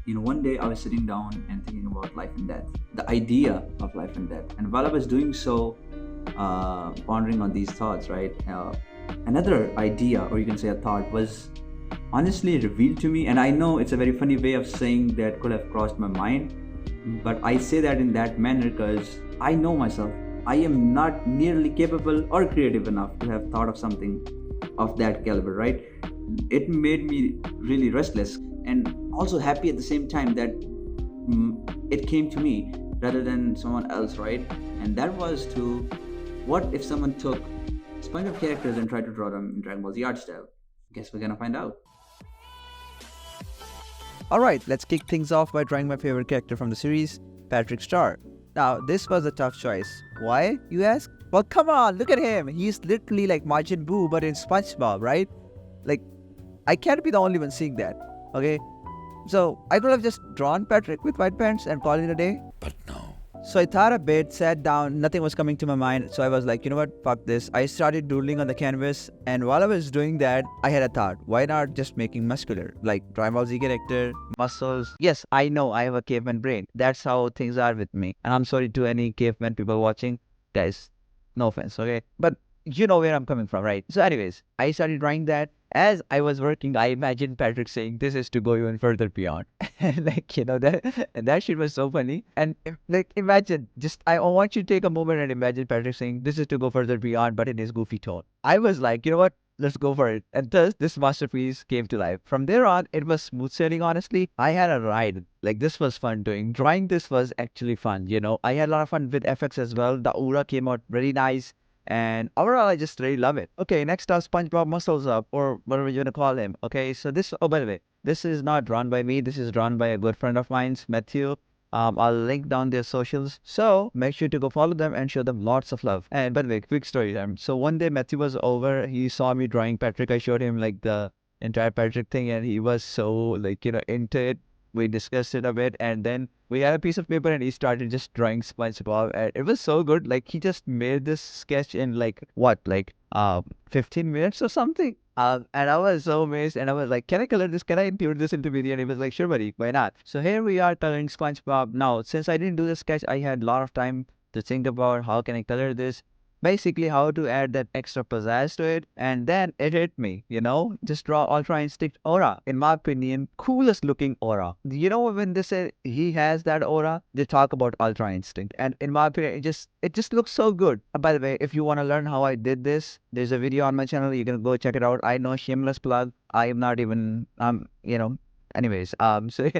one day I was sitting down and thinking about life and death, the idea of life and death. And while I was doing so, pondering on these thoughts, right? Another idea, or you can say a thought, was honestly revealed to me. And I know it's a very funny way of saying that could have crossed my mind, but I say that in that manner because I know myself. I am not nearly capable or creative enough to have thought of something of that caliber, right? It made me really restless and also happy at the same time that it came to me rather than someone else, right? And that was to, what if someone took SpongeBob characters and tried to draw them in Dragon Ball Z art style? Guess we're gonna find out. Alright, let's kick things off by drawing my favorite character from the series, Patrick Star. Now, this was a tough choice. Why, you ask? Well, come on, look at him. He's literally like Majin Buu, but in SpongeBob, right? Like, I can't be the only one seeing that, okay? So, I could have just drawn Patrick with white pants and called it a day. But no. So I thought a bit, sat down, nothing was coming to my mind. So I was like, you know what, fuck this. I started doodling on the canvas, and while I was doing that, I had a thought. Why not just making muscular? Like Dragon Ball Z character, muscles. Yes, I know I have a caveman brain. That's how things are with me. And I'm sorry to any caveman people watching. Guys, no offense, okay? But you know where I'm coming from, right? So anyways, I started drawing that. As I was working, I imagined Patrick saying, "This is to go even further beyond." Like, that shit was so funny. And like, imagine, I want you to take a moment and imagine Patrick saying, "This is to go further beyond," but in his goofy tone. I was like, you know what? Let's go for it. And thus, this masterpiece came to life. From there on, it was smooth sailing, honestly. I had a ride. Like, this was fun doing. Drawing this was actually fun, I had a lot of fun with FX as well. The aura came out very nice. And overall, I just really love it. Okay, next up, SpongeBob Muscles Up, or whatever you want to call him. Okay, so this, oh, by the way, this is not drawn by me. This is drawn by a good friend of mine, METHEW. I'll link down their socials. So make sure to go follow them and show them lots of love. And by the way, quick story time. So one day METHEW was over. He saw me drawing Patrick. I showed him like the entire Patrick thing, and he was so like, into it. We discussed it a bit, and then we had a piece of paper and he started just drawing SpongeBob, and it was so good. Like, he just made this sketch in like 15 minutes or something. And I was so amazed, and I was like, "Can I color this? Can I include this into video?" And he was like, "Sure, buddy, why not?" So here we are coloring SpongeBob. Now, since I didn't do the sketch, I had a lot of time to think about how can I color this. Basically, how to add that extra pizzazz to it, and then it hit me, just draw Ultra Instinct aura. In my opinion, coolest looking aura. When they say he has that aura, they talk about Ultra Instinct, and in my opinion, it just looks so good. By the way, if you want to learn how I did this, there's a video on my channel. You can go check it out. I know, shameless plug. I am not even Anyways, so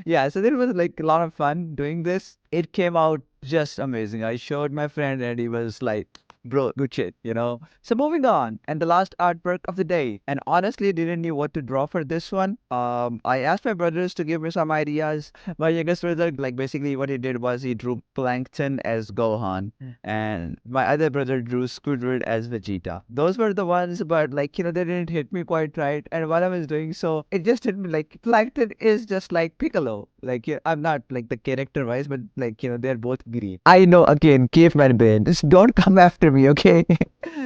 yeah, so there was like a lot of fun doing this. It came out just amazing. I showed my friend and he was like, "Bro, good shit, So moving on, and the last artwork of the day. And honestly, didn't know what to draw for this one. I asked my brothers to give me some ideas. My youngest brother, like, basically what he did was he drew Plankton as Gohan, and my other brother drew Squidward as Vegeta. Those were the ones, but like, they didn't hit me quite right. And while I was doing so, it just hit me like Plankton is just like Piccolo. Like, yeah, I'm not like the character wise, but like, they're both green. I know, again, caveman brain. Just don't come after me, okay?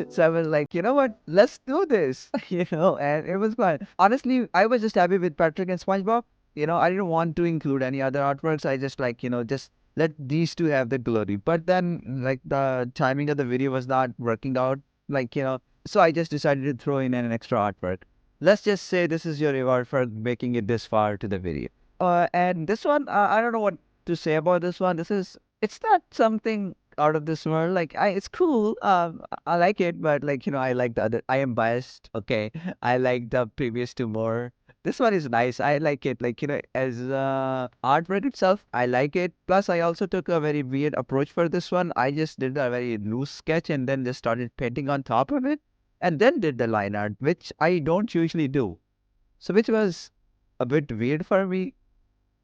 So I was like, you know what? Let's do this. And it was fun. Honestly, I was just happy with Patrick and SpongeBob. I didn't want to include any other artworks. I just like, just let these two have the glory. But then, like, the timing of the video was not working out. Like, so I just decided to throw in an extra artwork. Let's just say this is your reward for making it this far to the video. And this one, I don't know what to say about this one. It's not something out of this world. Like, it's cool. I like it, but like, I like the other. I am biased. Okay, I like the previous two more. This one is nice. I like it. Like, as artwork itself, I like it. Plus, I also took a very weird approach for this one. I just did a very loose sketch and then just started painting on top of it, and then did the line art, which I don't usually do. So, which was a bit weird for me.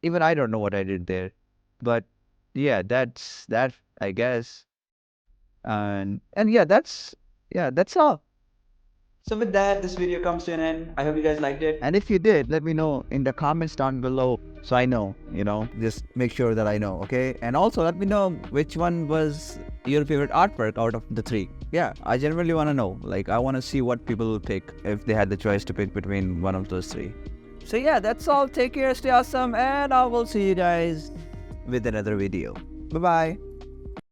Even I don't know what I did there. But yeah, that's that, I guess. And that's all. So with that, this video comes to an end. I hope you guys liked it. And if you did, let me know in the comments down below so I know, just make sure that I know, okay? And also let me know which one was your favorite artwork out of the three. Yeah, I genuinely want to know. Like, I want to see what people will pick if they had the choice to pick between one of those three. So yeah, that's all. Take care, stay awesome, and I will see you guys with another video. Bye bye.